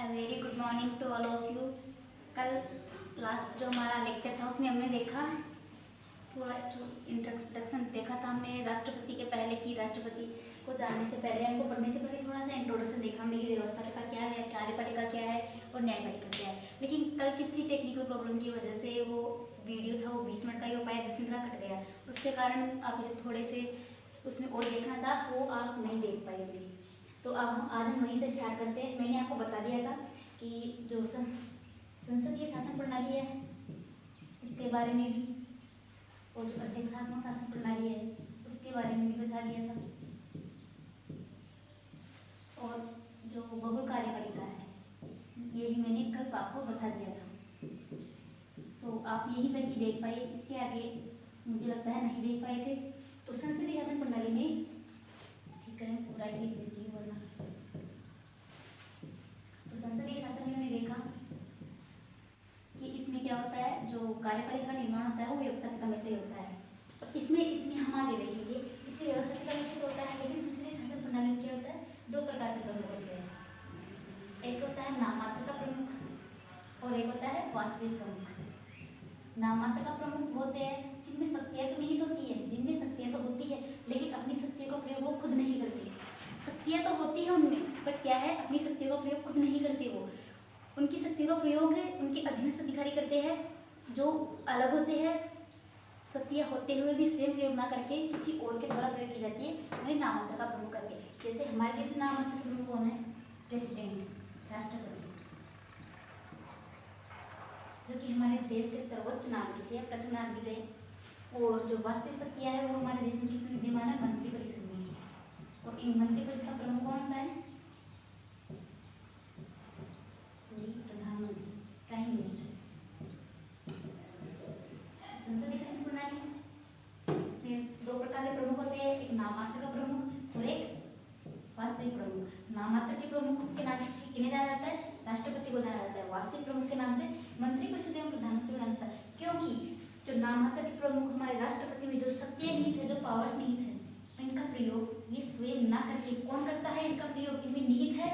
A very good morning to all of you. कल last जो हमारा लेक्चर था उसमें हमने देखा थोड़ा इंट्रोडक्शन देखा था हमने राष्ट्रपति के पहले की। राष्ट्रपति को जानने से पहले, हमको पढ़ने से पहले थोड़ा सा इंट्रोडक्शन देखा हमने कि व्यवस्था का क्या है, कार्यपालिका क्या है और न्यायपालिका क्या है। लेकिन कल किसी टेक्निकल प्रॉब्लम की वजह से वो वीडियो था वो 20 मिनट का ही हो पाया, 10 मिनट का कट गया। उसके कारण आप इसे थोड़े से उसमें और देखना था, वो आप नहीं देख पाएंगे। तो अब आज हम वहीं से स्टार्ट करते हैं। मैंने आपको बता दिया था कि जो संसदीय शासन प्रणाली है उसके बारे में भी, और जो अध्यक्षात्मक शासन प्रणाली है उसके बारे में भी बता दिया था, और जो बहु कार्यपालिका है ये भी मैंने कल आपको बता दिया था। तो आप यहीं तक ही देख पाए, इसके आगे मुझे लगता है नहीं देख पाए थे। तो संसदीय शासन प्रणाली में, ठीक है पूरा ही लिख देती हूँ वरना। तो संसदीय शासन में हमने देखा कि इसमें क्या होता है, जो कार्यपालिका का निर्माण होता है वो व्यवस्था के क्रम से होता है। और इसमें हम आगे देखेंगे, इसमें व्यवस्था के क्रम से तो होता है, लेकिन संसदीय शासन प्रणाली में क्या होता है, दो प्रकार के प्रमुख होते हैं। एक होता है नाममात्र का प्रमुख और एक होता है वास्तविक प्रमुख। नाममात्र का प्रमुख होते हैं जिनमें शक्तियाँ तो निहित होती है, जिनमें शक्तियाँ तो होती है लेकिन अपनी शक्तियों का प्रयोग वो खुद नहीं करते। शक्तियाँ तो होती है उनमें, बट क्या है, अपनी शक्तियों का प्रयोग खुद नहीं करते। वो उनकी शक्तियों का प्रयोग उनके अधीनस्थ अधिकारी करते हैं, जो अलग होते हैं। शक्तियाँ होते हुए भी स्वयं प्रयोग ना करके किसी और के द्वारा प्रयोग की जाती है, उन्हें नाममात्र का प्रमुख करके। जैसे हमारे देश में नाममात्र प्रमुख कौन है, प्रेसिडेंट, राष्ट्रपति, जो कि हमारे देश के सर्वोच्च नागरिक है, प्रथम नागरिक है। और जो वास्तविक शक्तियाँ है वो हमारे देश में किसमें विद्यमान है, मंत्रिपरिषद में। और इन मंत्रिपरिषद का प्रमुख कौन होता है, प्रधानमंत्री, प्राइम मिनिस्टर। संसदीय शासन प्रणाली में दो प्रकार के प्रमुख होते हैं, एक नाममात्र का प्रमुख और एक वास्तविक प्रमुख। नाममात्र के प्रमुख के नाम से किन्हें जाना जाता है, राष्ट्रपति को जाना जाता है। वास्तविक प्रमुख के नाम से मंत्रिपरिषद एवं प्रधानमंत्री को जाना जाता है। क्योंकि जो नाममात्र के प्रमुख हमारे राष्ट्रपति में जो शक्तियाँ निहित है, जो पावर्स निहित है, इनका प्रयोग ये स्वयं ना करके कौन करता है, इनका प्रयोग इनमें निहित है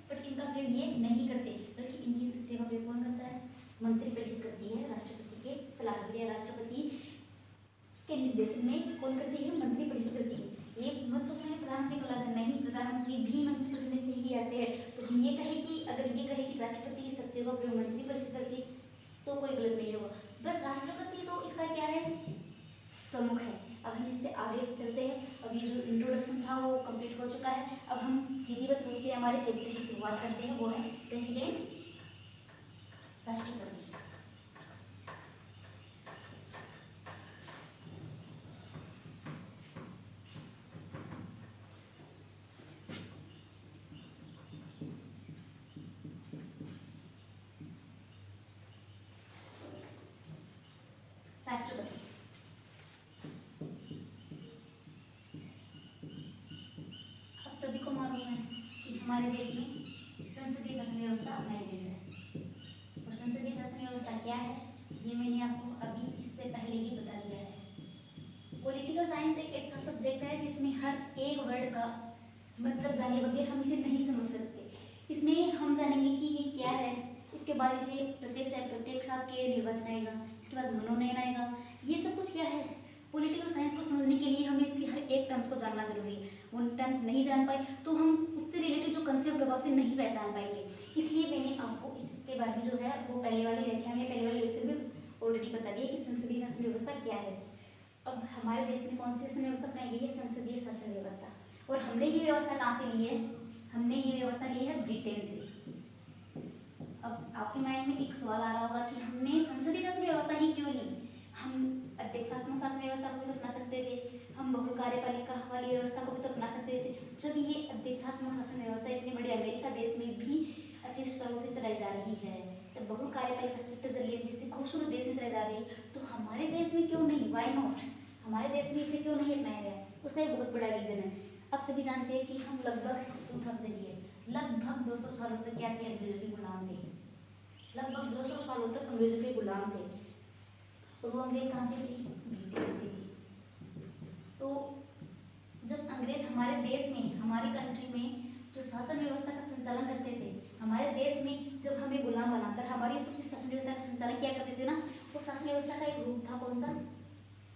बट इनका प्रयोग ये नहीं करते, बल्कि इनकी शक्तियों का प्रयोग कौन करता है, मंत्रिपरिषद करती है। राष्ट्रपति के सलाह दिया, राष्ट्रपति के निर्देशन में कौन करती है, मंत्रिपरिषद करती है। ये मत सोचना है प्रधानमंत्री को लगा, नहीं, प्रधानमंत्री भी मंत्रिपरिषद से ही आते हैं। तो हम ये कहे कि अगर ये कहे कि राष्ट्रपति की शक्तियों का प्रयोग मंत्रिपरिषद करती तो कोई गलत नहीं होगा। बस राष्ट्रपति तो इसका क्या है, प्रमुख है। अब हम इससे आगे चलते हैं। अब ये जो इंट्रोडक्शन था वो कंप्लीट हो चुका है। अब हम विधिवत रूप से हमारे चैप्टर की शुरुआत करते हैं, वो है प्रेसिडेंट, राष्ट्रपति। राष्ट्रपति अब सभी को मालूम है कि हमारे देश में संसदीय शासन व्यवस्था अपनाई गई है। और संसदीय शासन व्यवस्था क्या है ये मैंने आपको अभी इससे पहले ही बता दिया है। पॉलिटिकल साइंस एक ऐसा सब्जेक्ट है जिसमें हर एक वर्ड का मतलब जाने बगैर हम इसे नहीं समझ सकते। इसमें हम जानेंगे कि ये क्या है, इसके बाद इसे प्रत्यक्ष आपके निर्वाचन आएगा, इसके बाद मनोनयन आएगा, ये सब कुछ क्या है। पॉलिटिकल साइंस को समझने के लिए हमें इसके हर एक टर्म्स को जानना जरूरी है। वो टर्म्स नहीं जान पाए तो हम उससे रिलेटेड जो कंसेप्ट होगा उसे नहीं पहचान पाएंगे। इसलिए मैंने आपको इसके बारे में जो है वो पहले वाले व्याख्यान में, पहले वाले लेक्चर में ऑलरेडी बता दिया कि संसदीय शासन व्यवस्था क्या है। अब हमारे देश में कौन सी शासन व्यवस्था अपनाई गई है, संसदीय शासन व्यवस्था। और हमने ये व्यवस्था कहाँ से ली है, हमने ये व्यवस्था ली है ब्रिटेन से। अब आपके माइंड में एक सवाल आ रहा होगा कि हमने संसदीय शासन व्यवस्था ही क्यों ली। हम अध्यक्षात्मक शासन व्यवस्था को भी तो अपना सकते थे, हम बहु कार्यपालिका वाली व्यवस्था को भी तो अपना सकते थे। जब ये अध्यक्षात्मक शासन व्यवस्था इतने बड़े अमेरिका देश में भी अच्छे स्तरों पर चलाई जा रही है, जब बहु कार्यपालिका स्विट्जरलैंड जैसे खूबसूरत देश में चलाई जा रही है, तो हमारे देश में क्यों नहीं, वाई नॉट, हमारे देश में इसे क्यों नहीं अपनाया गया। उसका एक बहुत बड़ा रीजन है। आप सभी जानते हैं कि हम लगभग 2000 ईयर, लगभग 200 सालों तक क्या थे, अंग्रेजों के गुलाम थे। लगभग 200 सालों तक अंग्रेजों के गुलाम थे। और वो अंग्रेज कहाँ से थे, ब्रिटेन से थे। तो जब अंग्रेज हमारे देश में, हमारी कंट्री में जो शासन व्यवस्था का संचालन करते थे, हमारे देश में जब हमें गुलाम बनाकर हमारे ऊपर जिस शासन व्यवस्था का संचालन किया करते थे ना, वो शासन व्यवस्था का एक रूप था कौन सा,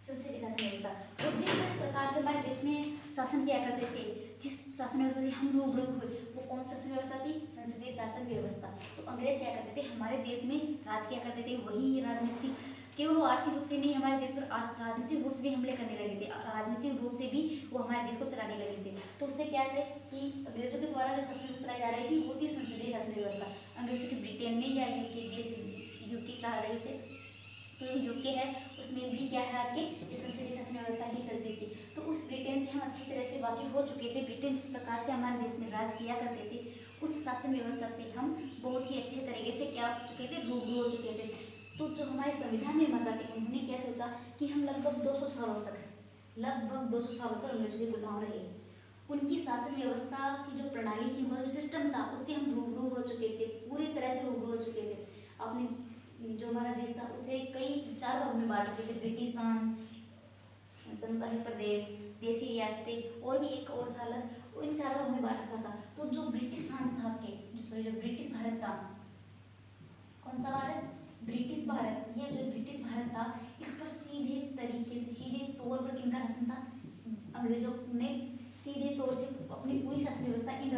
संसदीय शासन व्यवस्था। और जिस प्रकार से हमारे देश में शासन किया करते थे, जिस शासन व्यवस्था से हम रूबरू हुए, वो कौन सा शासन व्यवस्था थी, संसदीय शासन व्यवस्था। तो अंग्रेज क्या करते थे, हमारे देश में राज किया करते थे। वही राजनीति केवल वो आर्थिक रूप से नहीं, हमारे देश पर राजनीतिक रूप से भी हमले करने लगे थे, राजनीतिक रूप से भी वो हमारे देश को चलाने लगे थे। तो उससे क्या थे कि अंग्रेजों के द्वारा जो शासन व्यवस्था चलाई जा रही थी वो थी संसदीय शासन व्यवस्था। अंग्रेजों के ब्रिटेन में या यूके कहा रहे उसे, तो यूके है, उसमें भी क्या है आपके संसदीय शासन व्यवस्था ही चलती थी। तो उस ब्रिटेन से हम अच्छी तरह से वाकिफ हो चुके थे। ब्रिटेन जिस प्रकार से हमारे देश में राज किया करते थे, उस शासन व्यवस्था से हम बहुत ही अच्छे तरीके से क्या हो चुके थे, रूबरू हो चुके थे। तो जो हमारे संविधान निर्माता थे, उन्होंने क्या सोचा कि हम लगभग 200 सालों तक अंग्रेजों के गुलाम रहे। उनकी शासन व्यवस्था की जो प्रणाली थी, वो जो सिस्टम था, उससे हम रूबरू हो चुके थे, पूरी तरह से रूबरू हो चुके थे। आपने जो हमारा देश था उसे कई 4 भागों में बांट चुके थे, ब्रिटिश प्रांत, संशासित प्रदेश, देशी रियासतें और भी एक और था अलग, इन 4 भागों में बांट रखा था। तो जो ब्रिटिश प्रांत था आपके, जो ब्रिटिश भारत था, कौन सा भारत, ब्रिटिश भारत, ये जो ब्रिटिश भारत था, इस पर सीधे तरीके से, सीधे तौर पर किनका शासन था, अंग्रेजों ने सीधे तौर से अपनी पूरी शासन व्यवस्था इन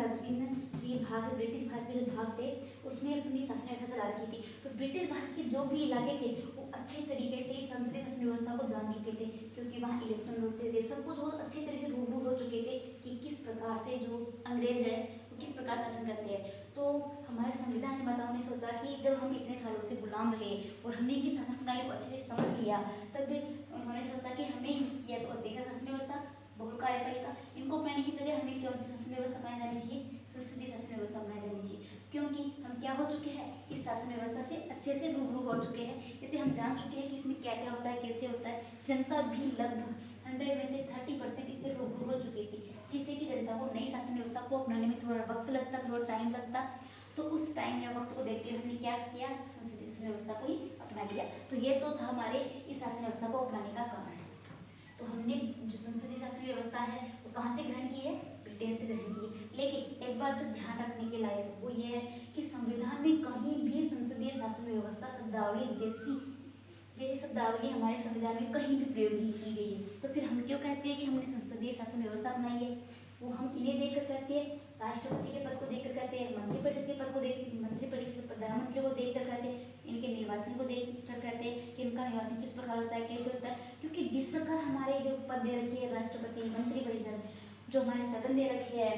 ये भाग है, ब्रिटिश भारत के जो भाग थे उसमें अपनी शासन व्यवस्था चला रखी थी। तो ब्रिटिश भारत के जो भी इलाके थे वो अच्छे तरीके से इस संसदीय शासन व्यवस्था को जान चुके थे, क्योंकि वहाँ इलेक्शन होते थे, सब कुछ वो अच्छे तरह से रूबरू हो चुके थे कि किस प्रकार से जो अंग्रेज है वो किस प्रकार शासन करते हैं। तो हमारे संविधान निर्माताओं ने सोचा कि जब हम इतने सालों से गुलाम रहे और हमने इनकी शासन प्रणाली को अच्छे से समझ लिया, तब उन्होंने सोचा कि हमें या तो अध्यक्ष शासन व्यवस्था, बहुल कार्यपालिका, इनको अपनाने की जगह हमें कौन सी शासन व्यवस्था अपनाई जानी चाहिए, संसदीय शासन व्यवस्था अपनाई जानी चाहिए। क्योंकि हम क्या हो चुके हैं, इस शासन व्यवस्था से अच्छे से रूबरू हो चुके हैं। इसे हम जान चुके हैं कि इसमें क्या क्या होता है, कैसे होता है। जनता भी लगभग 100 में से 30% इससे रूबरू हो चुकी थी, जिससे कि जनता को नई शासन व्यवस्था को अपनाने में थोड़ा वक्त लगता, थोड़ा टाइम लगता। तो उस टाइम या वक्त को देखते हुए हमने क्या किया, संसदीय शासन व्यवस्था को ही अपना लिया। तो ये तो था हमारे इस शासन व्यवस्था को अपनाने का कारण। तो हमने जो संसदीय शासन व्यवस्था है वो कहाँ से ग्रहण की है, ब्रिटेन से ग्रहण की है। लेकिन एक बात जो ध्यान रखने के लायक वो ये है कि संविधान में कहीं भी संसदीय शासन व्यवस्था शब्दावली जैसी शब्दावली हमारे संविधान में कहीं भी प्रयोग नहीं की गई है। तो फिर हम क्यों कहते हैं कि हमने संसदीय शासन व्यवस्था अपनाई है, वो हम इन्हें देखकर कहते हैं, राष्ट्रपति के पद को देखकर कहते हैं, मंत्रिपरिषद के पद को मंत्रिपरिषद प्रधानमंत्री को देखकर कहते हैं, इनके निर्वाचन को देखकर कहते हैं कि इनका निर्वाचन किस प्रकार होता है, कैसे होता है। क्योंकि जिस प्रकार हमारे जो पद दे रखे हैं, राष्ट्रपति, मंत्रिपरिषद, जो हमारे सदन दे रखे हैं,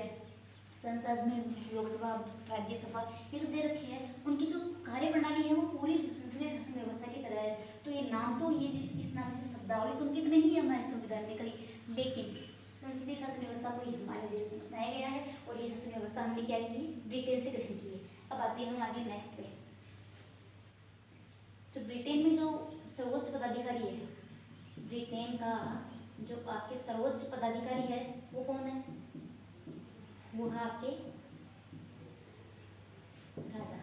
संसद में लोकसभा, राज्यसभा, ये जो दे रखे हैं, उनकी जो कार्य प्रणाली है वो पूरी संसदीय शासन व्यवस्था की तरह है। तो ये नाम तो ये इस नाम से शब्दावली तो उनकी नहीं है हमारे संविधान में कहीं, लेकिन संसदीय शासन व्यवस्था को ही हमारे देश में अपनाया गया है। और ये शासन व्यवस्था हमने क्या की, ब्रिटेन से ग्रहण की है। अब आते हैं हम आगे नेक्स्ट पे। तो ब्रिटेन में जो सर्वोच्च पदाधिकारी है, ब्रिटेन का जो आपके सर्वोच्च पदाधिकारी है वो कौन है, वो है आपके राजा,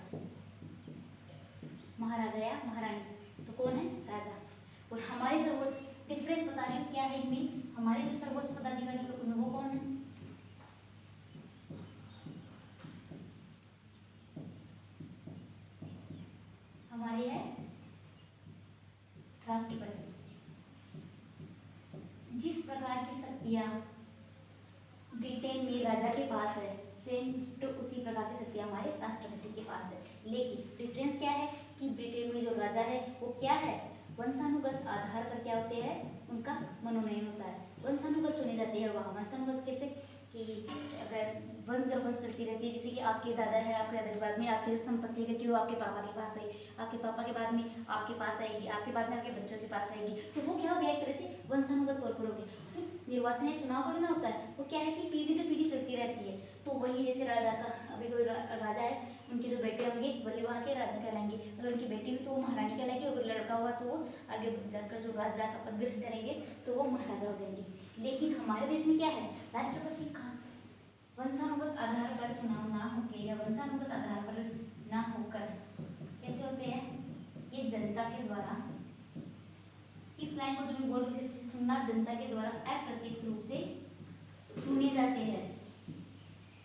महाराजा या महारानी। तो कौन है, राजा। और हमारे सर्वोच्च, डिफरेंस बता रहे हैं क्या है इनमें, हमारे जो सर्वोच्च पदाधिकारी है उनमें वो कौन है, हमारे है राष्ट्रपति। जिस प्रकार की शक्तियां ब्रिटेन में राजा के पास है, सेम तो उसी प्रकार की शक्तियां हमारे राष्ट्रपति के पास है। लेकिन डिफरेंस क्या है कि ब्रिटेन में जो राजा है वो क्या है, वंशानुगत आधार पर क्या होते हैं, उनका मनोनयन होता है, वंशानुगत चुने जाते हैं। वहाँ वंशानुगत कैसे कि अगर वंश दर वंश चलती रहती है, जैसे कि आपके दादा है, आपके दादा के बाद में आपकी जो संपत्ति है कि वो आपके पापा के पास आई, आपके पापा के बाद में आपके पास आएगी, आपके बाद में आपके बच्चों के पास आएगी। तो वो क्या हो गया, एक तरह से वंशानुगत तौर पर हो गया। उसमें निर्वाचन या चुनाव थोड़ी ना होता है, वो क्या है कि पीढ़ी दर पीढ़ी चलती रहती है। तो वही जैसे राजा का, अभी कोई राजा है, उनके जो बेटे होंगे वही वहाँ के राजा कहलाएंगे। अगर उनकी बेटी हुई तो वो महारानी कहलाएगी, अगर लड़का हुआ तो वो आगे जाकर जो राजा का पद ग्रहण करेंगे तो वो महाराजा हो जाएंगे। लेकिन हमारे देश में क्या है, राष्ट्रपति का वंशानुगत आधार पर चुनाव ना होकर या वंशानुगत आधार पर ना होकर कैसे होते हैं, ये जनता के द्वारा, इस लाइन को जो मैं बोल रही हूँ सुनना, जनता के द्वारा अप्रत्यक्ष रूप से चुने जाते हैं,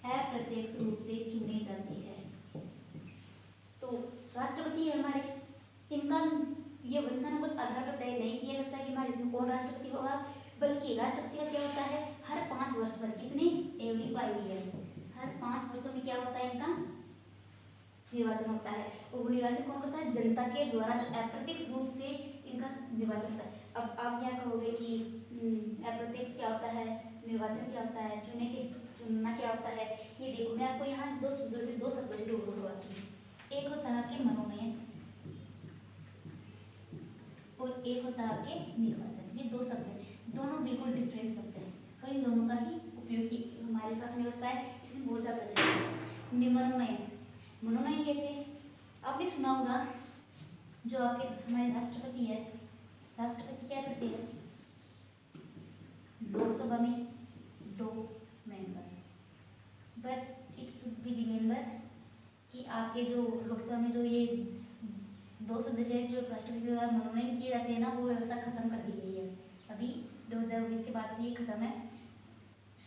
अप्रत्यक्ष रूप से चुने जाते हैं। ये वंशानुगत आधार पर तय नहीं किया जाता कि हमारे देश में कौन राष्ट्रपति होगा, बल्कि राष्ट्रपति का क्या होता है, हर 5 वर्ष पर, कितने, एवरी 5 ईयर, हर 5 वर्षों में क्या होता है, इनका निर्वाचन होता है। और वो निर्वाचन कौन करता है, जनता के द्वारा, जो अप्रत्यक्ष रूप से इनका निर्वाचन होता है। अब आप क्या कहोगे कि अप्रत्यक्ष क्या होता है, निर्वाचन क्या होता है, चुनना क्या होता है। ये देखो मैं आपको यहाँ दो चीजों से, दो शब्दों से रूबरू करवाती हूँ। एक होता है आपके मनोनयन और एक होता है आपके निर्वाचन। ये दो शब्द हैं, दोनों बिल्कुल डिफरेंट शब्द हैं, और इन दोनों का ही उपयोग की हमारी शासन व्यवस्था है, इसमें बहुत ज़्यादा प्रचलित है। मनोनयन, मनोनयन कैसे, आपने सुना होगा जो आपके हमारे राष्ट्रपति है, राष्ट्रपति क्या करते हैं, लोकसभा में 2 member, but it should be remember कि आपके जो लोकसभा में जो ये 2 सदस्य जो राष्ट्रपति द्वारा मनोनयन किए जाते हैं ना, वो व्यवस्था खत्म कर दी गई है अभी 2019 के बाद से ये खत्म है,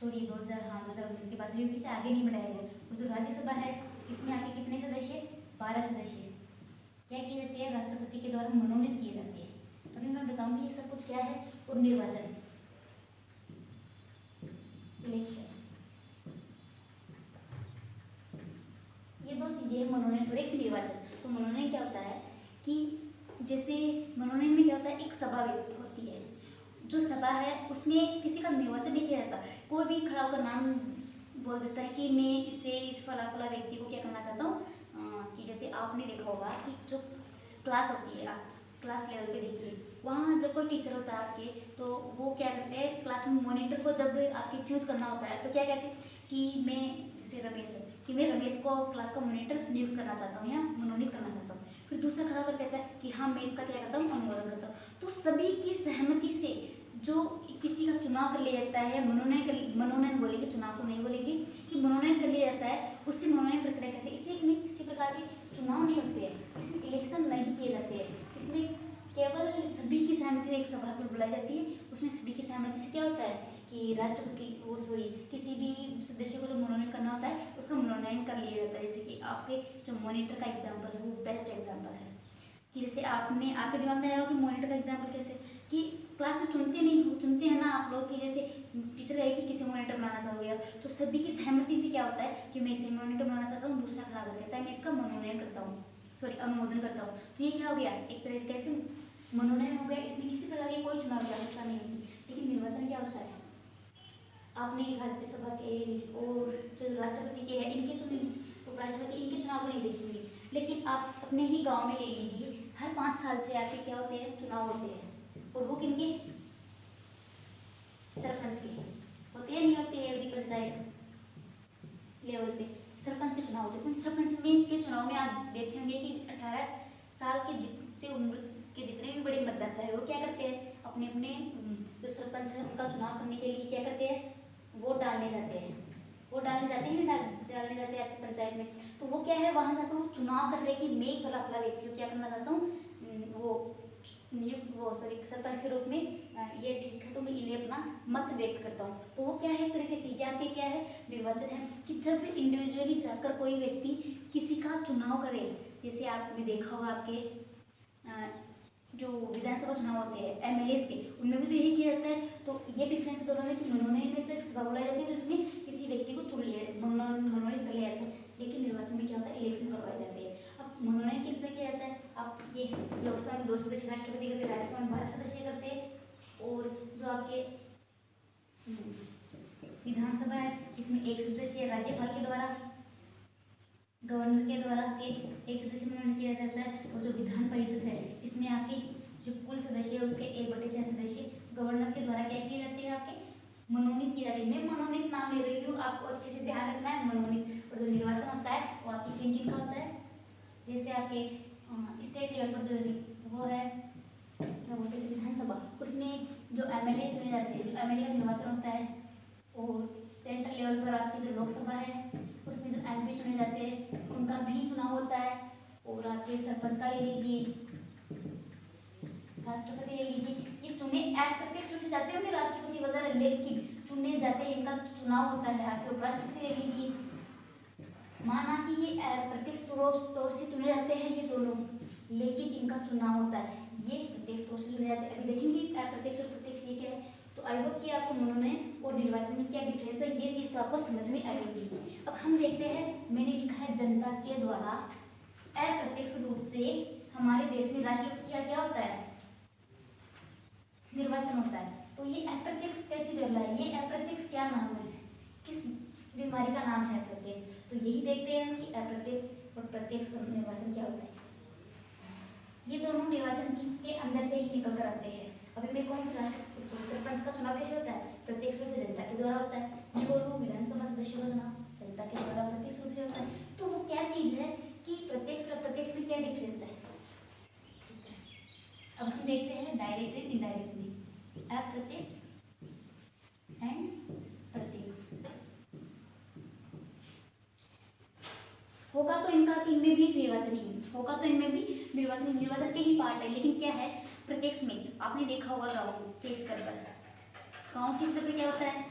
सॉरी 2019 के बाद से, इसे आगे नहीं बढ़ाया गया। वो जो राज्यसभा है इसमें आपके कितने सदस्य, 12 सदस्य क्या किए जाते हैं, राष्ट्रपति के द्वारा मनोनीत किए जाते हैं। अभी मैं बताऊंगी ये सब कुछ क्या है। और निर्वाचन, इलेक्शन, ये 2 चीजें हैं, मनोनयन और एक निर्वाचन। तो मनोनयन क्या होता है कि जैसे मनोनयन में क्या होता है, एक सभा होती है, जो सभा है उसमें किसी का निर्वाचन नहीं किया जाता, कोई भी खड़ा होकर नाम बोल देता है कि मैं इस फला व्यक्ति को क्या करना चाहता हूँ, कि जैसे आपने देखा होगा कि जो क्लास होती है, आप क्लास लेवल पे देखिए, वहाँ जब कोई टीचर होता है आपके, तो वो क्या करते हैं, क्लास में मॉनिटर को जब आपके चूज करना होता है तो क्या कहते हैं कि मैं, जैसे रमेश है, कि मैं रमेश को क्लास का मॉनिटर नियुक्त करना चाहता हूँ या मनोनीत करना चाहता हूँ। फिर दूसरा खड़ा होकर कहता है कि हाँ मैं इसका क्या करता हूँ, अनुमोदन करता हूँ। तो सभी की सहमति से जो किसी का चुनाव कर लिया जाता है, मनोनयन बोलेंगे, चुनाव तो नहीं बोलेंगे, कि मनोनयन कर लिया जाता है, उससे मनोनयन प्रक्रिया कहते हैं। इसमें किसी प्रकार के चुनाव नहीं होते हैं, इसमें इलेक्शन नहीं किए जाते हैं, इसमें केवल सभी की सहमति से एक सभा पर बुलाई जाती है। उसमें सभी की सहमति से क्या होता है कि राष्ट्रपति किसी भी सदस्य को जो मनोनयन करना होता है उसका मनोनयन कर लिया जाता है। जैसे कि आपके जो मॉनिटर का एग्जाम्पल है वो बेस्ट एग्जाम्पल है, कि जैसे आपके दिमाग में आया कि मॉनिटर का एग्जाम्पल कैसे, कि क्लास में चुनते हैं ना आप लोग, कि जैसे टीचर है कि किसी मॉनिटर बनाना चाहोगे आप, तो सभी की सहमति से क्या होता है कि मैं इसे मॉनिटर बनाना चाहता हूँ, दूसरा खड़ा कर देता है मैं इसका मनोनयन करता हूँ, अनुमोदन करता हूँ। तो ये क्या हो गया, एक तरह से कैसे मनोनयन हो गया, इसमें किसी प्रकार की कोई चुनाव की आवश्यकता नहीं होती। लेकिन निर्वाचन क्या होता है, आपने राज्यसभा के और जो राष्ट्रपति के हैं इनके तो नहीं, उपराष्ट्रपति इनके चुनाव तो नहीं देखेंगे, लेकिन आप अपने ही गांव में ले लीजिए, हर 5 साल से आपके क्या होते हैं, चुनाव होते हैं। और वो किनके, सरपंच के होते हैं, नहीं होते, एवरी पंचायत लेवल पे सरपंच के चुनाव होते हैं। सरपंच में के चुनाव में आप देखते होंगे कि 18 साल के से उम्र के जितने भी बड़े मतदाता है वो क्या करते हैं, अपने अपने जो सरपंच है उनका चुनाव करने के लिए क्या करते हैं, वोट डालने जाते हैं, वोट डालने जाते हैं, डालने जाते हैं आपकी पंचायत में। तो वो क्या है, वहाँ जाकर वो चुनाव कर रहे हैं कि मैं एक फला व्यक्ति को क्या करना चाहता हूँ, वो सरपंच के रूप में, ये ठीक है तो मैं इन्हें अपना मत व्यक्त करता हूँ। तो वो क्या है, एक तरीके से ये आपके क्या है, निर्वाचन है, कि जब इंडिविजुअली जाकर कोई व्यक्ति किसी का चुनाव करे। जैसे आपने देखा होगा आपके जो विधानसभा चुनाव होते हैं एमएलए के, उनमें भी तो यही किया जाता है। तो ये डिफरेंस दोनों में कि मनोनयन में तो एक सभा बुलाई जाती है, तो इसमें किसी व्यक्ति को चुन लिया मनोनीत कर लिया जाता है, लेकिन निर्वाचन में क्या होता है, इलेक्शन करवाए जाते हैं। अब मनोनयन के लिए क्या जाता है, आप ये लोकसभा में 2 सदस्य राष्ट्रपति करते, राज्यसभा में 12 सदस्य करते हैं, और जो आपके विधानसभा है इसमें 1 सदस्य राज्यपाल के द्वारा, गवर्नर के द्वारा के 1 सदस्य मनोनीत किया जाता है। और जो विधान परिषद है इसमें आपके जो कुल सदस्य है उसके 1/6 सदस्य गवर्नर के द्वारा क्या किए जाते हैं, आपके मनोनीत किए जाते हैं। मैं मनोनीत नाम ले रही हूँ, आपको अच्छे से ध्यान रखना है, मनोनीत। और जो निर्वाचन होता है वो आपकी किन का होता है, जैसे आपके स्टेट लेवल पर जो वो है क्या बोलते हैं विधानसभा, उसमें जो एमएलए चुने जाते हैं, जो एमएलए का निर्वाचन होता है। और सेंट्रल लेवल पर आपकी जो लोकसभा है उसमें जो एमपी चुने जाते हैं उनका भी चुनाव होता है। और आपके सरपंच का ले लीजिए, राष्ट्रपति ले लीजिए, ये चुने अप्रत्यक्ष रूप से जाते होंगे राष्ट्रपति वगैरह, लेकिन चुने जाते हैं, इनका चुनाव होता है। आपके उपराष्ट्रपति ले लीजिए, माना कि ये प्रत्यक्ष तौर से चुने जाते हैं ये दोनों, लेकिन इनका चुनाव होता है। ये प्रत्यक्ष तौर से चुने जाते हैं। अभी देखेंगे अप्रत्यक्ष और प्रत्यक्ष ये क्या है। तो आई होप कि आपको मनोनयन और निर्वाचन में क्या डिफरेंस है ये चीज़ तो आपको समझ में आएगी। अब हम देखते हैं, मैंने लिखा है जनता के द्वारा अप्रत्यक्ष रूप से हमारे देश में राष्ट्रपति का क्या होता है, निर्वाचन होता है। तो ये अप्रत्यक्ष कैसी व्यवहार है, ये अप्रत्यक्ष क्या नाम है, किस बीमारी का नाम है अप्रत्यक्ष। तो यही देखते हैं कि अप्रत्यक्ष और प्रत्यक्ष निर्वाचन क्या होता है। ये दोनों निर्वाचन के अंदर से ही निकल कर आते हैं। अभी मैं कहूँ राष्ट्र सरपंच का चुनाव कैसे होता है, प्रत्यक्ष रूप से जनता के द्वारा होता है। मैं बोलूँ विधानसभा सदस्यों का चुनाव जनता के द्वारा प्रत्यक्ष रूप से होता है। तो वो क्या चीज़ है कि प्रत्यक्ष और अप्रत्यक्ष में क्या डिफरेंस है। अब हम देखते हैं डायरेक्ट एंड इनडायरेक्ट में, अप्रत्यक्ष एंड प्रत्यक्ष। होगा तो इनमें भी निर्वाचन ही होगा, तो इनमें भी निर्वाचन के ही पार्ट है। लेकिन क्या है प्रत्यक्ष में, आपने देखा होगा गाँव के स्तर पर, गाँव के स्तर पर क्या होता है,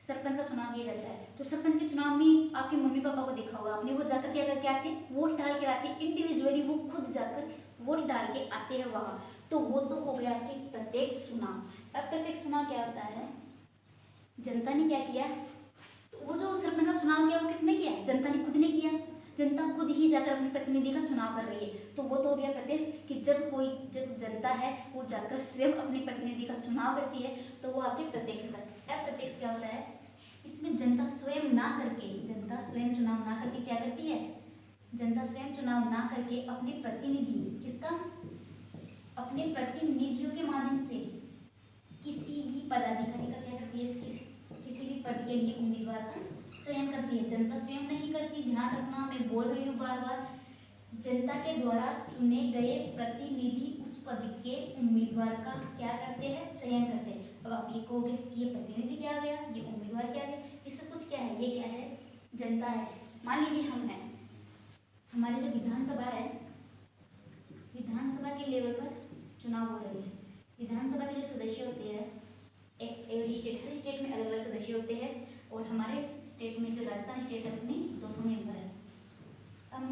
सरपंच का चुनाव किया जाता है। तो सरपंच के चुनाव में आपके मम्मी पापा को देखा होगा आपने, वो जाकर क्या करके आते हैं, वोट डाल के आते हैं। इंडिविजुअली वो खुद जाकर वोट डाल के आते हैं वहाँ। तो वो तो हो गया आपके प्रत्यक्ष चुनाव। अप्रत्यक्ष चुनाव क्या होता है, जनता ने क्या किया, तो वो जो सरपंच का चुनाव किया वो किसने किया, जनता ने खुद ने किया। जनता खुद ही जाकर अपने प्रतिनिधि का चुनाव कर रही है। तो वो तो हो गया प्रत्यक्ष कि जब जनता है वो जाकर स्वयं अपने प्रतिनिधि का चुनाव करती है, तो वो आपके प्रत्यक्ष होता है। अप्रत्यक्ष क्या होता है, इसमें जनता स्वयं ना करके, जनता स्वयं चुनाव ना करके क्या करती है, जनता स्वयं चुनाव ना करके अपने प्रतिनिधि, किसका, अपने प्रतिनिधियों के माध्यम से किसी भी पदाधिकारी का क्या करती है, किसी भी पद के लिए उम्मीदवार का चयन करती है। जनता स्वयं नहीं करती, ध्यान रखना, मैं बोल रही हूँ बार बार, जनता के द्वारा चुने गए प्रतिनिधि उस पद के उम्मीदवार का क्या करते हैं, चयन करते हैं। अब आप ये कहोगे ये प्रतिनिधि क्या गया, ये उम्मीदवार क्या गया, ये सब कुछ क्या है, ये क्या है, जनता है। मान लीजिए हम हैं, हमारी जो विधानसभा है, विधानसभा के लेवल पर चुनाव हो रही है। विधानसभा के जो सदस्य होते हैं, एवरी स्टेट, हर स्टेट में अलग अलग सदस्य होते हैं। और हमारे स्टेट में जो राजस्थान स्टेट है उसमें 200 मेंबर है। हम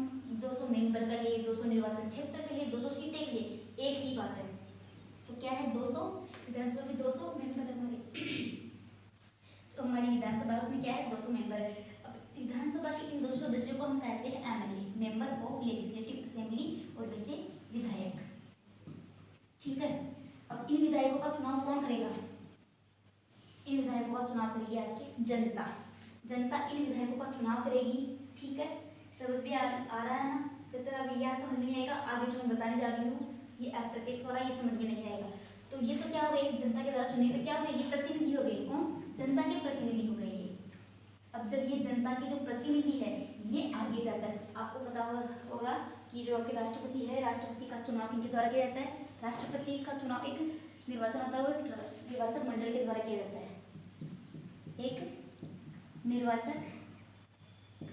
200 मेंबर का है, 200 निर्वाचन क्षेत्र के है, 200 सीटें के है, एक ही बात है। तो क्या है 200, विधानसभा में 200 मेंबर हमारे जो हमारी विधानसभा है उसमें क्या है 200 मेंबर है। अब विधानसभा के इन 200 सदस्यों को हम कहते हैं MLA, member of legislative assembly, और वैसे विधायक, ठीक है। अब इन विधायकों का चुनाव कौन करेगा, इन विधायकों का चुनाव करेगी आपकी जनता। जनता इन विधायकों का चुनाव करेगी, ठीक है। समझ भी आ रहा है ना। जब तक अभी यह समझ में नहीं आएगा, आगे जो मैं बताने जा रही हूँ ये अप्रत्यक्ष वाला, ये समझ में नहीं आएगा। तो ये तो क्या हो गई, जनता के द्वारा चुने हुए क्या हो गए, ये प्रतिनिधि हो गए। कौन, जनता के प्रतिनिधि हो गए ये। अब जब ये जनता के जो प्रतिनिधि है, ये आगे जाकर आपको पता होगा कि जो आपके राष्ट्रपति है, राष्ट्रपति का चुनाव किनके द्वारा किया जाता है, राष्ट्रपति का चुनाव एक निर्वाचन होता है, वो निर्वाचक मंडल के द्वारा किया जाता है। एक निर्वाचक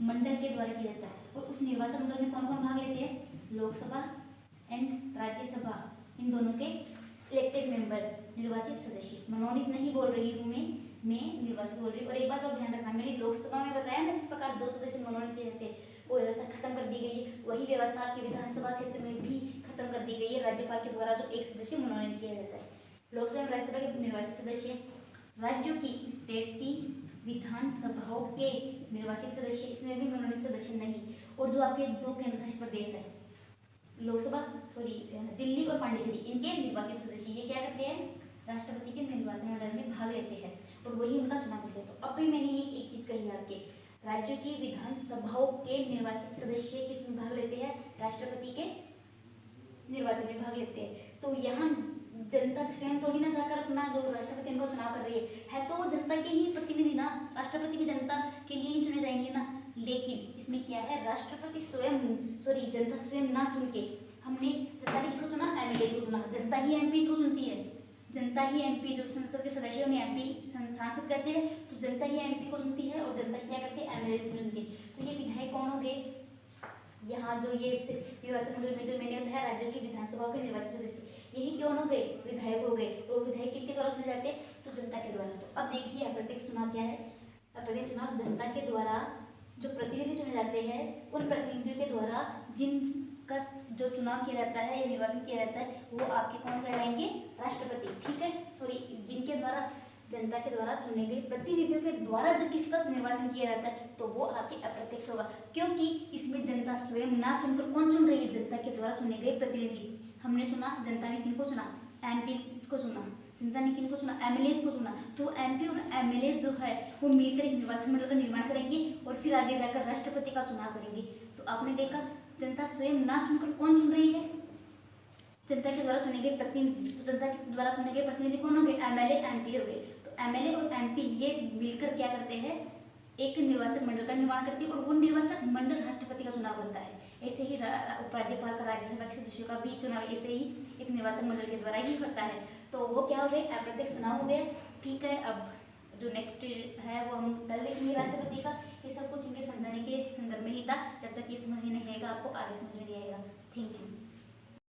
मंडल के द्वारा किया जाता है। और उस निर्वाचन मंडल में कौन कौन भाग लेते हैं, लोकसभा एंड राज्यसभा, इन दोनों के इलेक्टेड मेंबर्स, निर्वाचित सदस्य। मनोनीत नहीं बोल रही हूँ मैं निर्वाचित बोल रही हूँ। और एक बात और ध्यान रखना, मैंने लोकसभा में बताया ना जिस प्रकार 2 सदस्य मनोनीत किए जाते हैं, वो व्यवस्था खत्म कर दी गई है। वही व्यवस्था आपके विधानसभा क्षेत्र में भी खत्म कर दी गई है। राज्यपाल के द्वारा जो एक सदस्य मनोनीत किया जाता है, लोकसभा और राज्यसभा के निर्वाचित सदस्य, राज्यों की, स्टेट्स की विधानसभाओं के निर्वाचित सदस्य, इसमें भी मनोनीत सदस्य नहीं। और जो आपके 2 केंद्र शासित प्रदेश है, लोकसभा दिल्ली और पांडिचेरी, इनके निर्वाचित सदस्य ये क्या करते हैं, राष्ट्रपति के निर्वाचन मंडल में भाग लेते हैं और वही उनका चुनाव करते हैं। तो अभी मैंने ये एक चीज कही है आपके, राज्यों की विधानसभाओं के निर्वाचित सदस्य किसमें भाग लेते हैं, राष्ट्रपति के निर्वाचन में भाग लेते हैं। तो यहाँ जनता स्वयं तो भी ना जाकर अपना जो राष्ट्रपति उनका चुनाव कर रही है तो वो जनता के ही प्रतिनिधि ना, राष्ट्रपति भी जनता के लिए ही चुने जाएंगे ना। लेकिन इसमें क्या है, राष्ट्रपति स्वयं, जनता स्वयं ना चुन के, हमने जनता ने किसको चुना, एमएलए को चुना। जनता ही एमपी को चुनती है, जनता ही एमपी, जो संसद के सदस्य उन्हें एमपी सांसद कहते हैं, तो जनता ही एमपी को चुनती है और जनता क्या करती है, एमएलए को चुनती है। तो ये विधायक कौन हो गए, यहाँ जो ये निर्वाचन मंडल में जो मैंने बताया राज्यों की विधानसभाओं के निर्वाचित सदस्य, यही क्यों हो गए, विधायक हो गए। और विधायक किनके द्वारा चुने जाते हैं, तो जनता के द्वारा। तो अब देखिए अप्रत्यक्ष चुनाव क्या है, अप्रत्यक्ष चुनाव जनता के द्वारा जो प्रतिनिधि चुने जाते हैं, उन प्रतिनिधियों के द्वारा जिन का जो चुनाव किया जाता है या निर्वाचन किया जाता है वो आपके कौन कहलाएंगे, राष्ट्रपति। ठीक है, सॉरी, जिनके द्वारा जनता के द्वारा चुने गए प्रतिनिधियों के द्वारा जब किसी का निर्वाचन किया जाता है तो वो आपके अप्रत्यक्ष होगा, क्योंकि इसमें जनता स्वयं ना चुनकर कौन चुन रही है, जनता के द्वारा चुने गए प्रतिनिधि। हमने चुना, जनता ने किनको चुना, एमपी को चुना, जनता ने किनको चुना, एमएलए को चुना। तो एमपी और एमएलए जो है वो मिलकर एक निर्वाचन मंडल का निर्माण करेंगे और फिर आगे जाकर राष्ट्रपति का चुनाव करेंगे। तो आपने देखा जनता स्वयं ना चुनकर कौन चुन रही है, जनता के द्वारा चुने गए प्रतिनिधि। तो जनता के द्वारा चुने गए प्रतिनिधि कौन हो गए, एमएलए एमपी हो गए। तो एमएलए और एमपी ये मिलकर क्या करते हैं, एक निर्वाचक मंडल का निर्माण करती है और वो निर्वाचक मंडल राष्ट्रपति का चुनाव करता है। ऐसे ही उपराज्यपाल का, राज्यसभा के सदस्यों का भी चुनाव ऐसे ही एक निर्वाचक मंडल के द्वारा ही होता है। तो वो क्या हो गए, अप्रत्यक्ष चुनाव हो गया। ठीक है, अब जो नेक्स्ट है वो हम कल देखेंगे राष्ट्रपति का। ये सब कुछ इनके समझाने के संदर्भ में ही था, जब तक ये समझ में नहीं आएगा आपको आगे समझ में नहीं आएगा। Thank you.